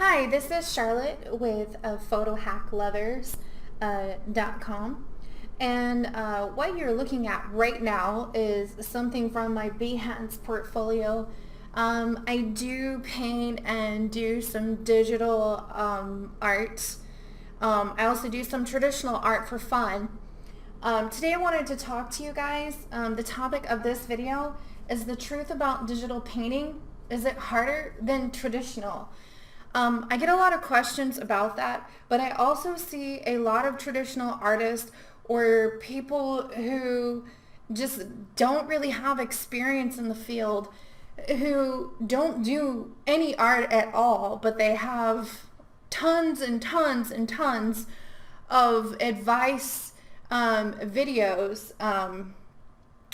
Hi, this is Charlotte with photohackleathers.com, and what you're looking at right now is something from my Behance portfolio. I do paint and do some digital art. I also do some traditional art for fun. Today I wanted to talk to you guys. The topic of this video is the truth about digital painting. Is it harder than traditional? I get a lot of questions about that, but I also see a lot of traditional artists or people who just don't really have experience in the field, who don't do any art at all, but they have tons and tons and tons of advice videos.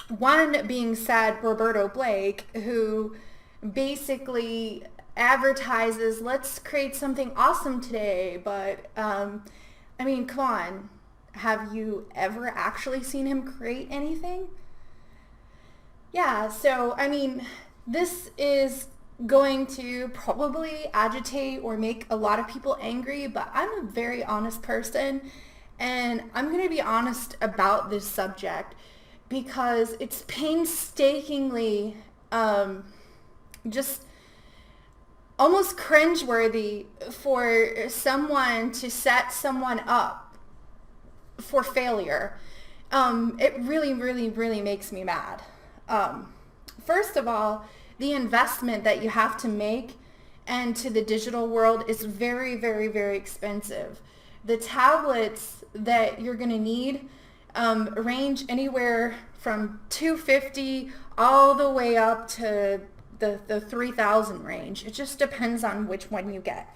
One being said, Roberto Blake, who basically advertises, let's create something awesome today, but I mean, come on, have you ever actually seen him create anything? Yeah, so I mean, this is going to probably agitate or make a lot of people angry, but I'm a very honest person, and I'm going to be honest about this subject because it's painstakingly just almost cringeworthy for someone to set someone up for failure. It really, really, really makes me mad. First of all, the investment that you have to make into the digital world is very, very, very expensive. The tablets that you're going to need range anywhere from $250 all the way up to the 3,000 range. It just depends on which one you get.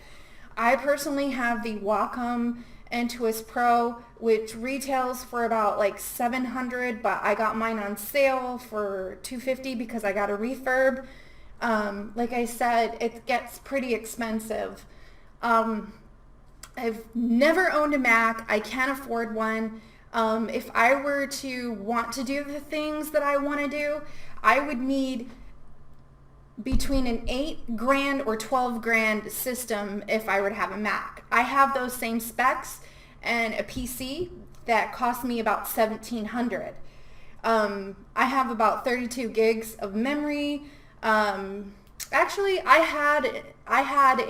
I personally have the Wacom Intuos Pro, which retails for about like $700, but I got mine on sale for $250 because I got a refurb. Like I said, it gets pretty expensive. I've never owned a Mac. I can't afford one. If I were to want to do the things that I want to do, I would need between an $8,000 or $12,000 system if I were to have a Mac. I have those same specs and a PC that cost me about $1,700. I have about 32 gigs of memory. Actually, I had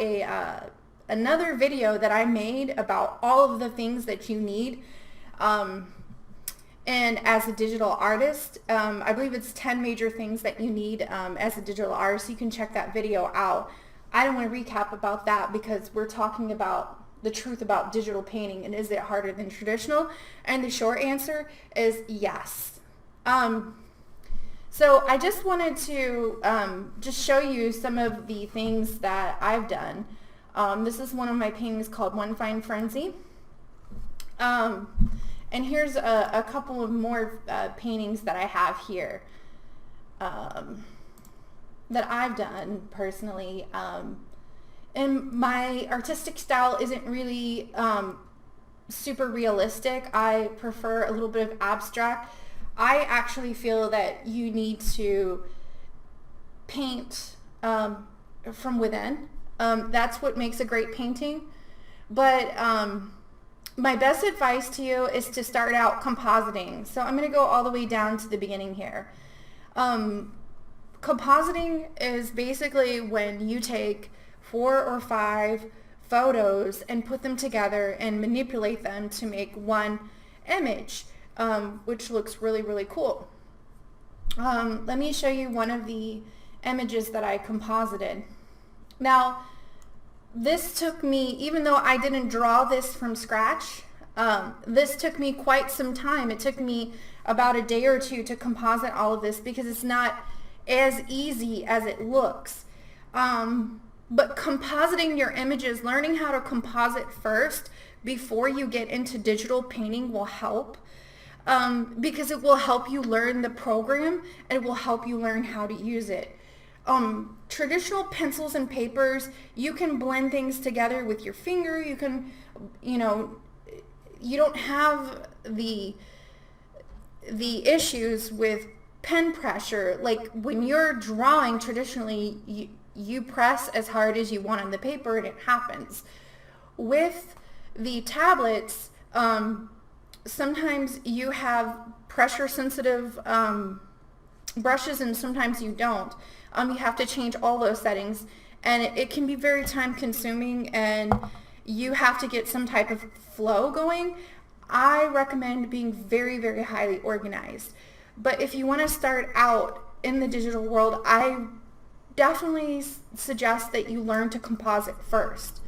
another video that I made about all of the things that you need. And as a digital artist, I believe it's 10 major things that you need as a digital artist. You can check that video out. I don't want to recap about that because we're talking about the truth about digital painting and is it harder than traditional? And the short answer is yes. So I just wanted to just show you some of the things that I've done. This is one of my paintings called One Fine Frenzy. And here's a couple of more paintings that I have here that I've done personally. And my artistic style isn't really super realistic. I prefer a little bit of abstract. I actually feel that you need to paint from within. That's what makes a great painting. But my best advice to you is to start out compositing. So I'm going to go all the way down to the beginning here. Compositing is basically when you take 4 or 5 photos and put them together and manipulate them to make one image, which looks really, really cool. Let me show you one of the images that I composited. Now, this took me, even though I didn't draw this from scratch, this took me quite some time. It took me about a day or two to composite all of this because it's not as easy as it looks. But compositing your images, learning how to composite first before you get into digital painting will help. Because it will help you learn the program and it will help you learn how to use it. Traditional pencils and papers, you can blend things together with your finger. You can, you don't have the issues with pen pressure. Like when you're drawing traditionally, you press as hard as you want on the paper and it happens. With the tablets, sometimes you have pressure sensitive brushes and sometimes you don't. You have to change all those settings, and it can be very time consuming, and you have to get some type of flow going. I recommend being very, very highly organized. But if you want to start out in the digital world, I definitely suggest that you learn to composite first.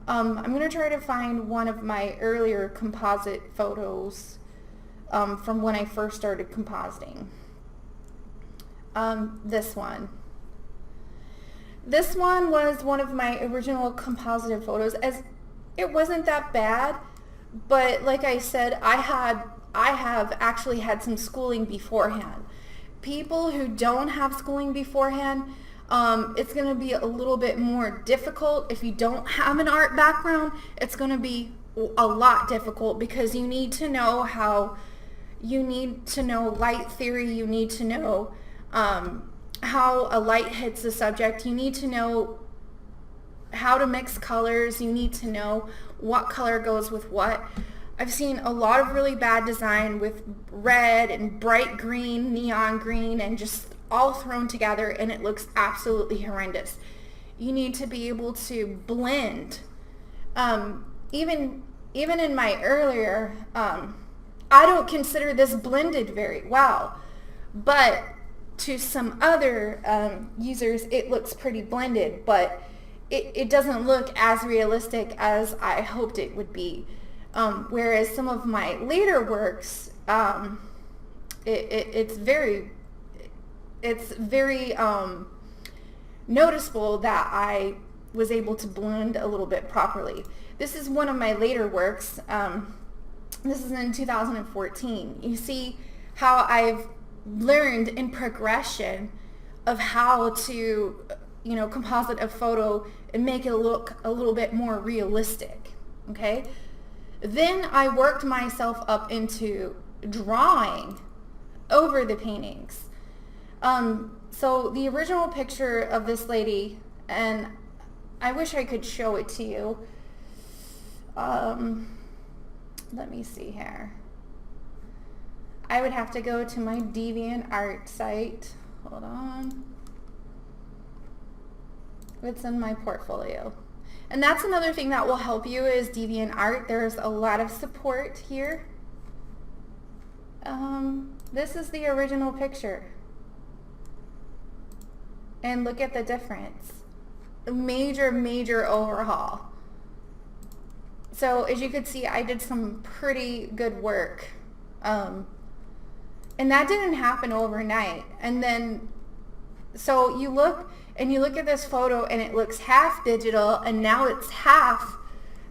I'm going to try to find one of my earlier composite photos from when I first started compositing. This one. This one was one of my original composited photos. As it wasn't that bad, but like I said, I have actually had some schooling beforehand. People who don't have schooling beforehand, it's going to be a little bit more difficult. If you don't have an art background, it's going to be a lot difficult because you need to know light theory, you need to know how a light hits the subject, you need to know how to mix colors, you need to know what color goes with what. I've seen a lot of really bad design with red and bright green, neon green, and just all thrown together, and it looks absolutely horrendous. You need to be able to blend. Even in my earlier, I don't consider this blended very well, but to some other users, it looks pretty blended, but it doesn't look as realistic as I hoped it would be. Whereas some of my later works, it's very noticeable that I was able to blend a little bit properly. This is one of my later works. This is in 2014. You see how I've learned in progression of how to, composite a photo and make it look a little bit more realistic, okay? Then I worked myself up into drawing over the paintings. So the original picture of this lady, and I wish I could show it to you. Let me see here. I would have to go to my DeviantArt site. Hold on. It's in my portfolio. And that's another thing that will help you is DeviantArt. There's a lot of support here. This is the original picture. And look at the difference. A major, major overhaul. So as you could see, I did some pretty good work. And that didn't happen overnight. And then, so you look at this photo and it looks half digital and now it's half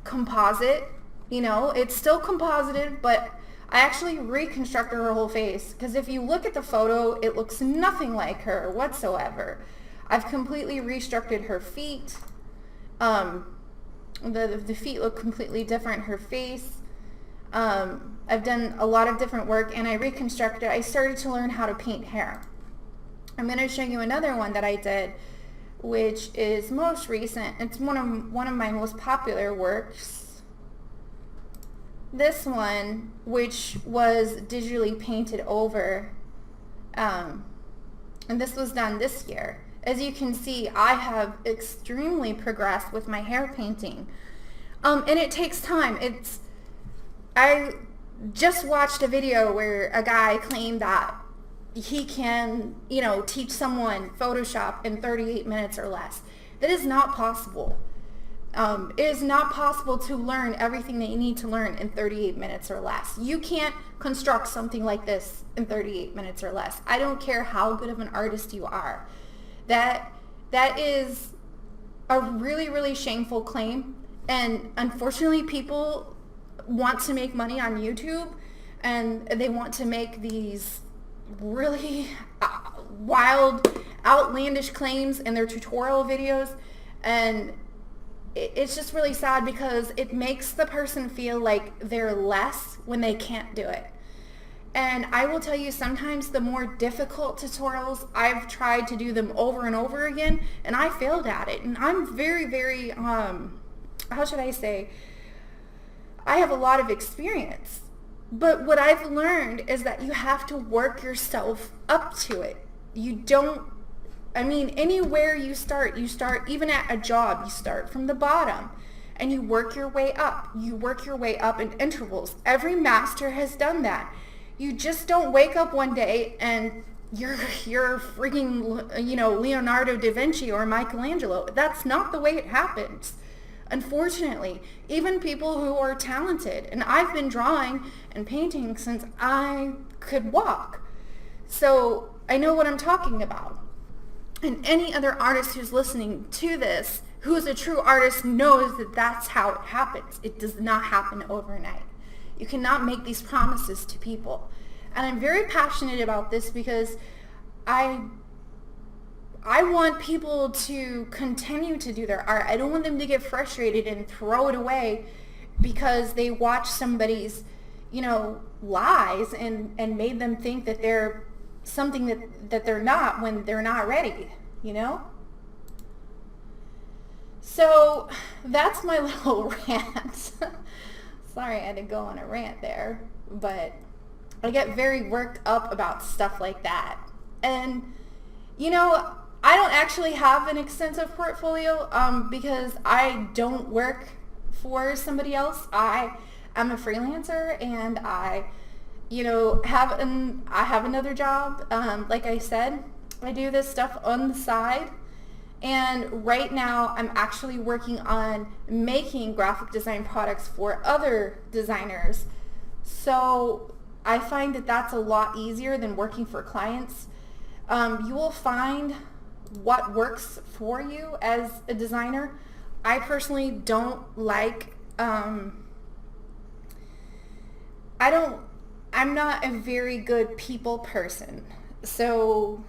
composite. It's still composited, but I actually reconstructed her whole face, because if you look at the photo, it looks nothing like her whatsoever. I've completely restructured her feet. The feet look completely different, her face. I've done a lot of different work, and I reconstructed. I started to learn how to paint hair. I'm going to show you another one that I did, which is most recent. It's one of my most popular works. This one, which was digitally painted over, and this was done this year. As you can see, I have extremely progressed with my hair painting, and it takes time. I just watched a video where a guy claimed that he can, teach someone Photoshop in 38 minutes or less. That is not possible. It is not possible to learn everything that you need to learn in 38 minutes or less. You can't construct something like this in 38 minutes or less. I don't care how good of an artist you are. That is a really, really shameful claim. And unfortunately, people want to make money on YouTube, and they want to make these really wild, outlandish claims in their tutorial videos, and it's just really sad because it makes the person feel like they're less when they can't do it. And I will tell you, sometimes the more difficult tutorials, I've tried to do them over and over again, and I failed at it. And I'm very, very, how should I say, I have a lot of experience. But what I've learned is that you have to work yourself up to it. You don't, I mean, anywhere you start, even at a job, you start from the bottom and you work your way up. You work your way up in intervals. Every master has done that. You just don't wake up one day and you're freaking, Leonardo da Vinci or Michelangelo. That's not the way it happens. Unfortunately, even people who are talented, and I've been drawing and painting since I could walk. So I know what I'm talking about. And any other artist who's listening to this, who is a true artist, knows that that's how it happens. It does not happen overnight. You cannot make these promises to people. And I'm very passionate about this because I want people to continue to do their art. I don't want them to get frustrated and throw it away because they watch somebody's, lies and made them think that they're something that they're not when they're not ready, So that's my little rant. Sorry I had to go on a rant there, but I get very worked up about stuff like that. And, I don't actually have an extensive portfolio because I don't work for somebody else. I am a freelancer and I have another job. Like I said, I do this stuff on the side. And right now I'm actually working on making graphic design products for other designers. So I find that that's a lot easier than working for clients. You will find what works for you as a designer. I personally don't like, I'm not a very good people person. So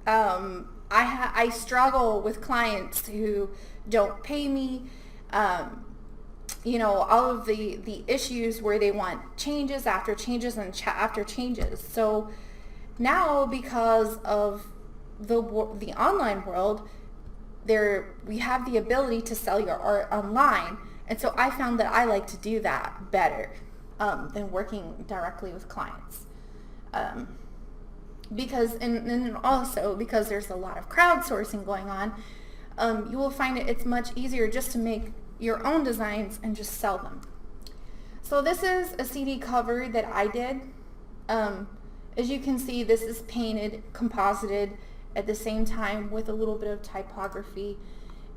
I struggle with clients who don't pay me, all of the issues where they want changes after changes and after changes. So now, because of the online world, we have the ability to sell your art online. And so I found that I like to do that better than working directly with clients. Because and also because there's a lot of crowdsourcing going on, you will find it's much easier just to make your own designs and just sell them. So this is a CD cover that I did. As you can see, this is painted, composited at the same time with a little bit of typography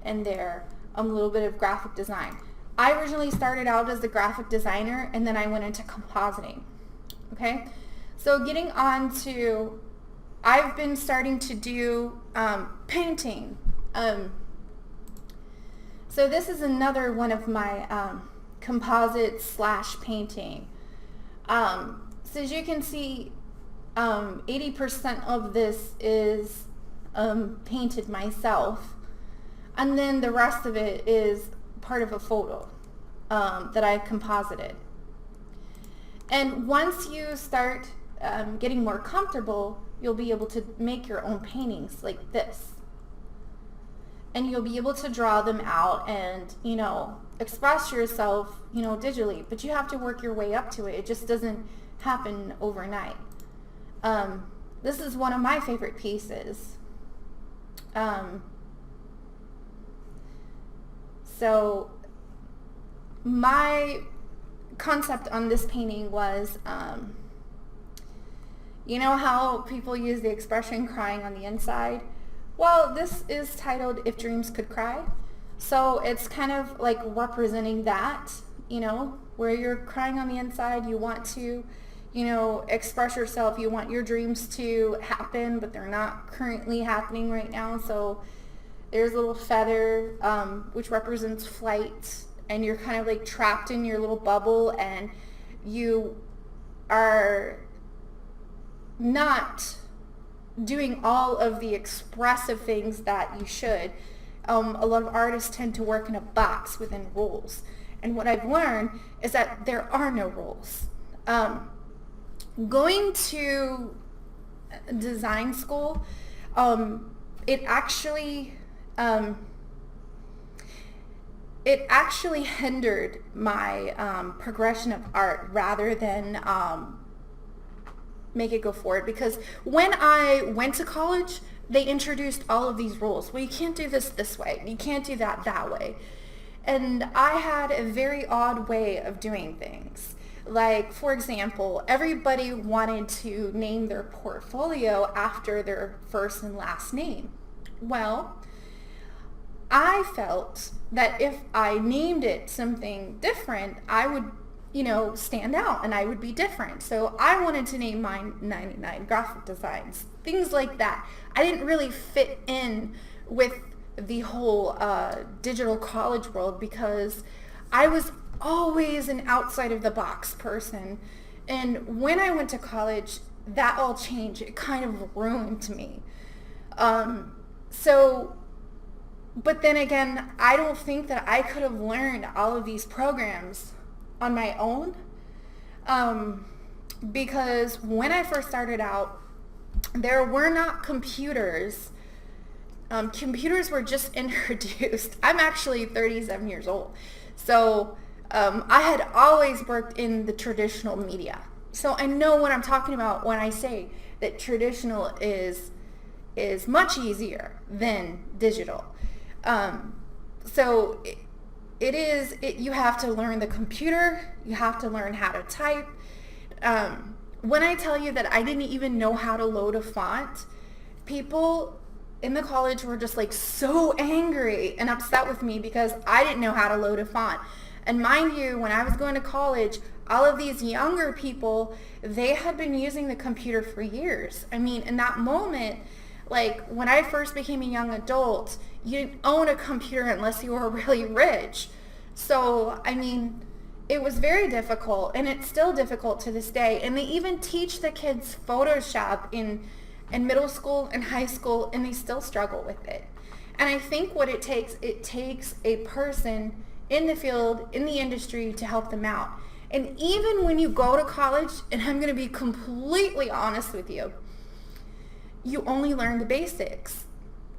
and there, a little bit of graphic design. I originally started out as a graphic designer and then I went into compositing. Okay, so getting on to, I've been starting to do painting. So this is another one of my composite / painting. So as you can see, 80% of this is painted myself, and then the rest of it is part of a photo that I composited. And once you start getting more comfortable, you'll be able to make your own paintings like this. And you'll be able to draw them out and, express yourself, digitally. But you have to work your way up to it. It just doesn't happen overnight. This is one of my favorite pieces. So my concept on this painting was, how people use the expression crying on the inside? Well, this is titled If Dreams Could Cry. So it's kind of like representing that, where you're crying on the inside, you want to, express yourself, you want your dreams to happen, but they're not currently happening right now. So there's a little feather, which represents flight, and you're kind of like trapped in your little bubble, and you are not doing all of the expressive things that you should. A lot of artists tend to work in a box within rules. And what I've learned is that there are no rules. going to design school, it actually hindered my progression of art rather than make it go forward, because when I went to college, they introduced all of these rules. Well, you can't do this way. You can't do that way. And I had a very odd way of doing things. Like, for example, everybody wanted to name their portfolio after their first and last name. Well, I felt that if I named it something different, I would, stand out and I would be different. So I wanted to name mine 99 Graphic Designs, things like that. I didn't really fit in with the whole digital college world because I was always an outside of the box person. And when I went to college, that all changed. It kind of ruined me. But then again, I don't think that I could have learned all of these programs on my own, because when I first started out, there were not computers. Computers were just introduced. I'm actually 37 years old. So I had always worked in the traditional media. So I know what I'm talking about when I say that traditional is much easier than digital. So you have to learn the computer, you have to learn how to type. When I tell you that I didn't even know how to load a font, people in the college were just like so angry and upset with me because I didn't know how to load a font. And mind you, when I was going to college, all of these younger people, they had been using the computer for years. I mean, in that moment, like when I first became a young adult, you didn't own a computer unless you were really rich. So, I mean, it was very difficult, and it's still difficult to this day. And they even teach the kids Photoshop in middle school and high school, and they still struggle with it. And I think what it takes a person in the field, in the industry, to help them out. And even when you go to college, and I'm going to be completely honest with you, you only learn the basics.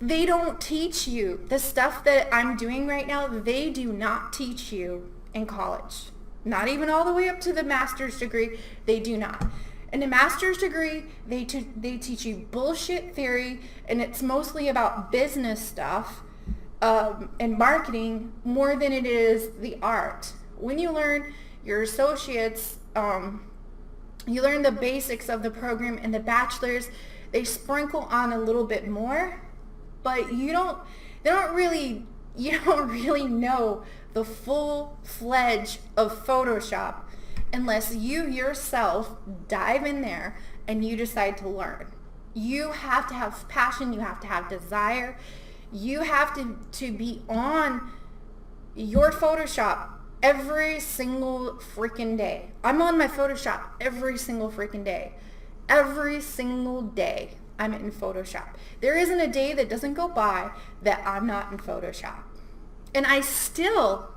They don't teach you the stuff that I'm doing right now. They do not teach you in college. Not even all the way up to the master's degree. They do not. In a master's degree, they teach you bullshit theory, and it's mostly about business stuff and marketing more than it is the art. When you learn your associates, you learn the basics of the program, and the bachelor's, they sprinkle on a little bit more, but you don't really know the full-fledged of Photoshop unless you yourself dive in there and you decide to learn. You have to have passion, you have to have desire, you have to be on your Photoshop every single freaking day. I'm on my Photoshop every single freaking day. Every single day I'm in Photoshop. There isn't a day that doesn't go by that I'm not in Photoshop. And I still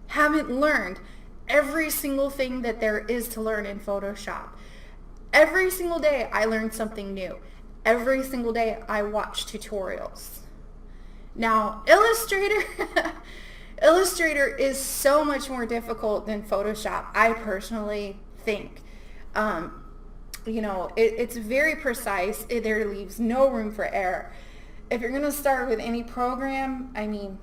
haven't learned every single thing that there is to learn in Photoshop. Every single day I learn something new. Every single day I watch tutorials. Now, Illustrator is so much more difficult than Photoshop, I personally think. It's very precise. There leaves no room for error. If you're going to start with any program, I mean,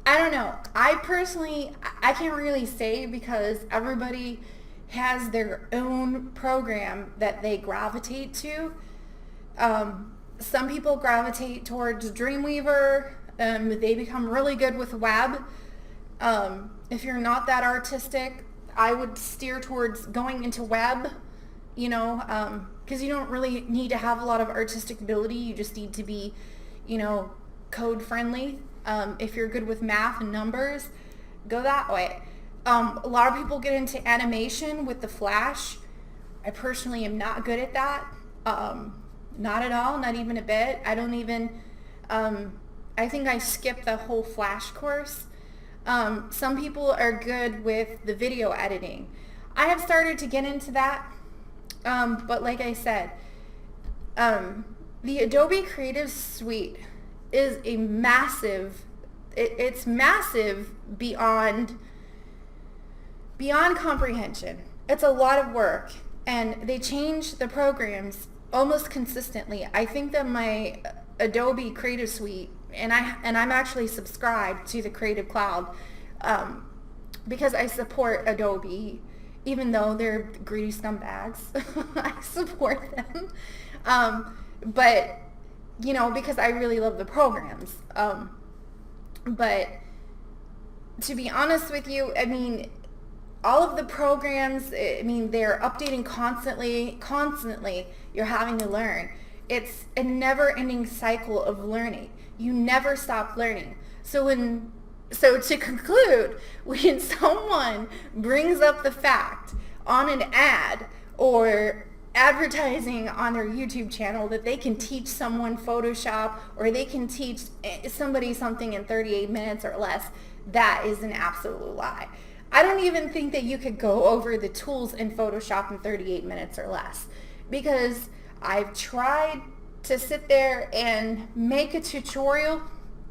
I don't know. I can't really say because everybody has their own program that they gravitate to. Some people gravitate towards Dreamweaver. They become really good with web. If you're not that artistic, I would steer towards going into web, because you don't really need to have a lot of artistic ability. You just need to be, code friendly. If you're good with math and numbers, go that way. A lot of people get into animation with the Flash. I personally am not good at that. Not at all, not even a bit. I don't even, I think I skipped the whole Flash course. Some people are good with the video editing. I have started to get into that. But like I said, the Adobe Creative Suite is a massive, it's massive beyond comprehension. It's a lot of work, and they change the programs almost consistently. I think that my Adobe Creative Suite, and I'm actually subscribed to the Creative Cloud, because I support Adobe, even though they're greedy scumbags. I support them. But, you know, because I really love the programs. But to be honest with you, I mean, all of the programs, I mean, they're updating constantly. You're having to learn. It's a never-ending cycle of learning. You never stop learning. So to conclude, when someone brings up the fact on an ad or advertising on their YouTube channel that they can teach someone Photoshop, or they can teach somebody something in 38 minutes or less, that is an absolute lie. I don't even think that you could go over the tools in Photoshop in 38 minutes or less, because I've tried to sit there and make a tutorial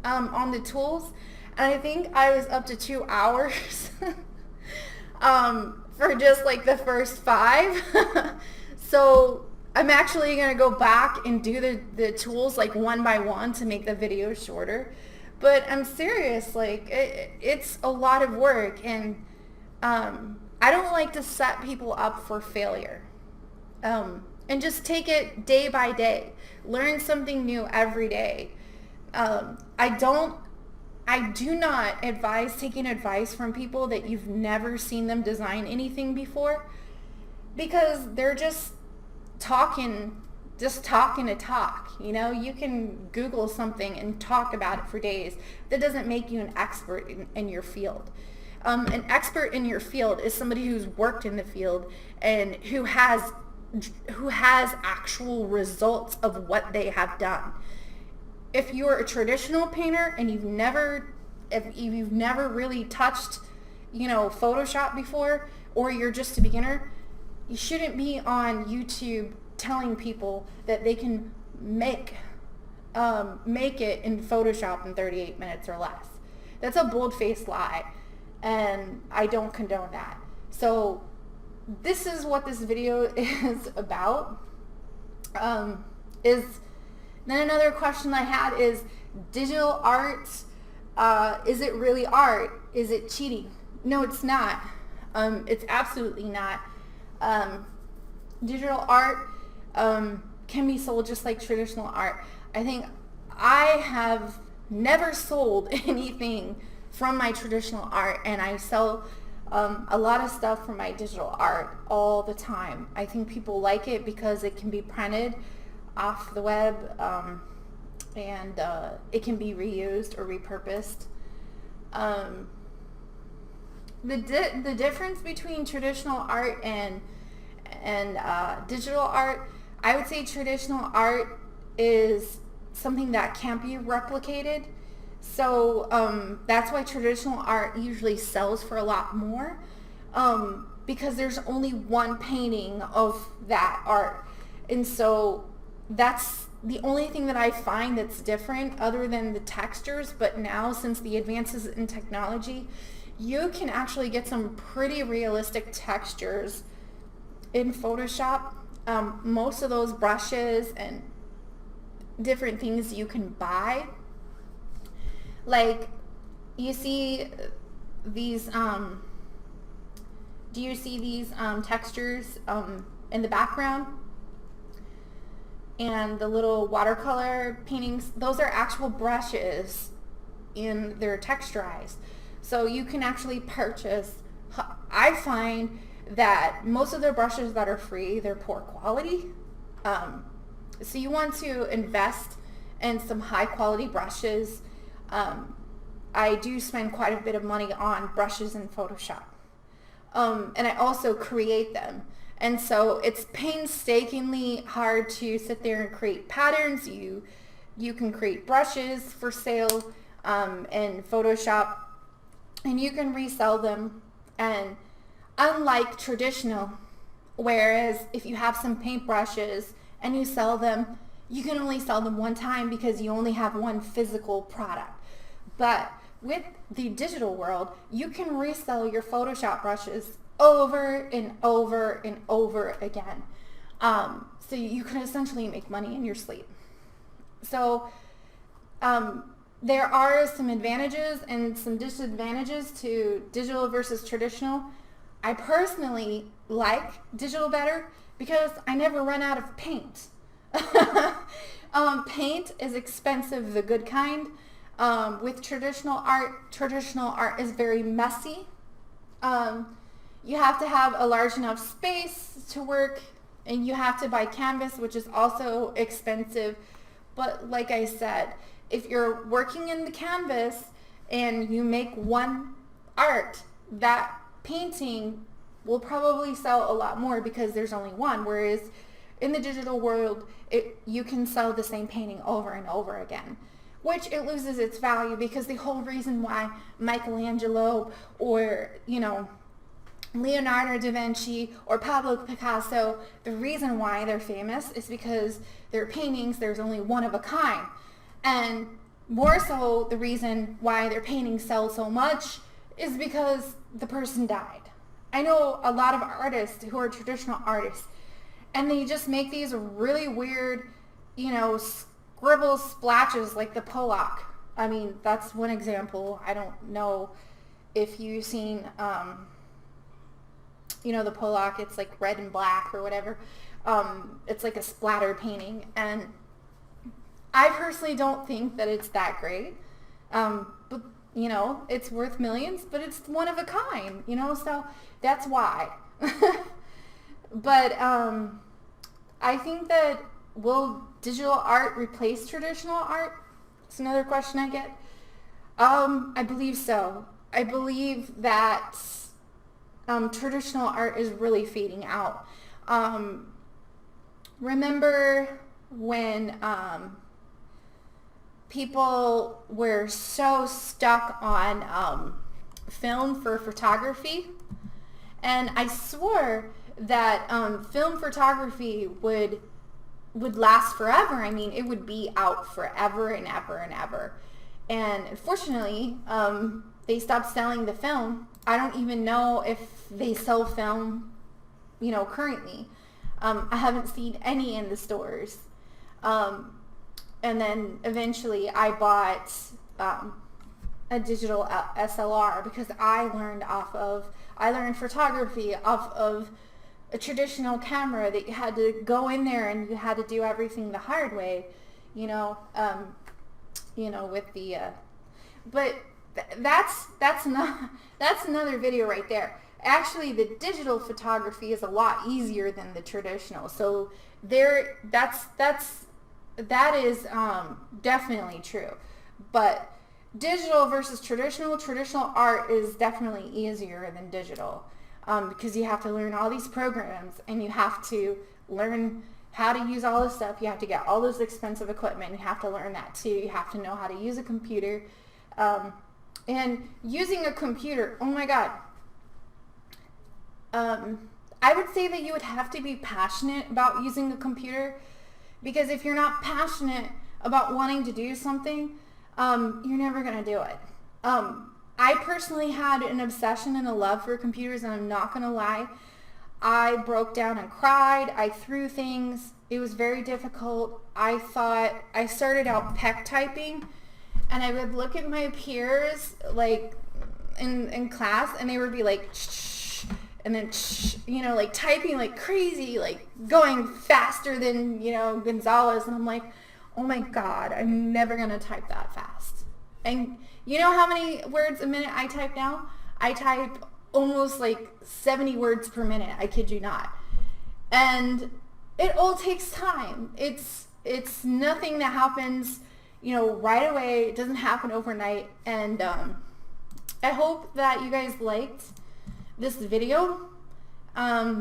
on the tools, and I think I was up to 2 hours for just like the first 5. So I'm actually going to go back and do the tools like one by one to make the video shorter. But I'm serious, like it's a lot of work, and I don't like to set people up for failure. And just take it day by day. Learn something new every day. I do not advise taking advice from people that you've never seen them design anything before, because they're just talking to talk. You know, you can Google something and talk about it for days. That doesn't make you an expert in your field. An expert in your field is somebody who's worked in the field and who has actual results of what they have done. If you're a traditional painter and you've never really touched, you know, Photoshop before, or you're just a beginner, you shouldn't be on YouTube telling people that they can make it in Photoshop in 38 minutes or less. That's a bold-faced lie, and I don't condone that. So this is what this video is about. Then another question I had is, digital art, is it really art? Is it cheating? No, it's not. It's absolutely not. Digital art can be sold just like traditional art. I think I have never sold anything from my traditional art, and I sell a lot of stuff from my digital art all the time. I think people like it because it can be printed off the web, and it can be reused or repurposed. The difference between traditional art and digital art, I would say traditional art is something that can't be replicated. So that's why traditional art usually sells for a lot more, because there's only one painting of that art. And so that's the only thing that I find that's different, other than the textures. But now, since the advances in technology, you can actually get some pretty realistic textures in Photoshop. Most of those brushes and different things you can buy, like you see these, do you see these textures in the background? And the little watercolor paintings, those are actual brushes and they're texturized. So you can actually purchase, I find that most of the brushes that are free, they're poor quality. So you want to invest in some high quality brushes. I do spend quite a bit of money on brushes in Photoshop. And I also create them. And so it's painstakingly hard to sit there and create patterns. You can create brushes for sale in Photoshop, and you can resell them. And unlike traditional Whereas if you have some paintbrushes and you sell them, you can only sell them one time because you only have one physical product. But with the digital world, you can resell your Photoshop brushes over and over and over again. So you can essentially make money in your sleep. So there are some advantages and some disadvantages to digital versus traditional. I personally like digital better because I never run out of paint. Paint is expensive, the good kind. With traditional art is very messy. You have to have a large enough space to work, and you have to buy canvas, which is also expensive. But like I said, if you're working in the canvas and you make one art, that painting will probably sell a lot more because there's only one. Whereas in the digital world, you can sell the same painting over and over again, which it loses its value because the whole reason why Michelangelo or, Leonardo da Vinci or Pablo Picasso, the reason why they're famous is because their paintings, there's only one of a kind. And more so, the reason why their paintings sell so much is because the person died. I know a lot of artists who are traditional artists, and they just make these really weird, scribble splatches like the Pollock. I mean, that's one example. I don't know if you've seen, the Pollock. It's like red and black or whatever. It's like a splatter painting. And I personally don't think that it's that great. But, it's worth millions, but it's one of a kind, so that's why. But I think that will digital art replace traditional art? It's another question I get. I believe so. I believe that traditional art is really fading out. Remember when people were so stuck on film for photography? And I swore that film photography would last forever. I mean, it would be out forever and ever and ever. And unfortunately, they stopped selling the film. I don't even know if they sell film, currently. I haven't seen any in the stores. And then eventually I bought a digital SLR because I learned photography off of a traditional camera that you had to go in there and you had to do everything the hard way, with the, but that's another video right there. Actually, the digital photography is a lot easier than the traditional. So that is definitely true. But digital versus traditional art is definitely easier than digital. Because you have to learn all these programs and you have to learn how to use all this stuff. You have to get all this expensive equipment. You have to learn that too. You have to know how to use a computer. And using a computer, oh my God. I would say that you would have to be passionate about using a computer, because if you're not passionate about wanting to do something, you're never going to do it. I personally had an obsession and a love for computers, and I'm not going to lie. I broke down and cried. I threw things. It was very difficult. I started out peck typing, and I would look at my peers like in class, and they would be like, shh, and then shh, like typing like crazy, like going faster than, Gonzalez. And I'm like, oh my God, I'm never going to type that fast. And you know how many words a minute I type now? I type almost like 70 words per minute. I kid you not. And it all takes time. It's nothing that happens, right away. It doesn't happen overnight. And I hope that you guys liked this video. I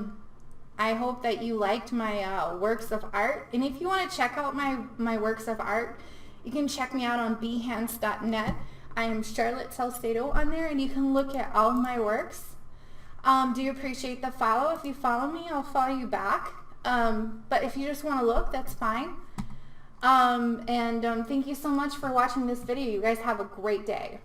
hope that you liked my works of art. And if you want to check out my works of art, you can check me out on behance.net. I am Charlotte Salcedo on there, and you can look at all my works. Do appreciate the follow. If you follow me, I'll follow you back. But if you just want to look, that's fine. Thank you so much for watching this video. You guys have a great day.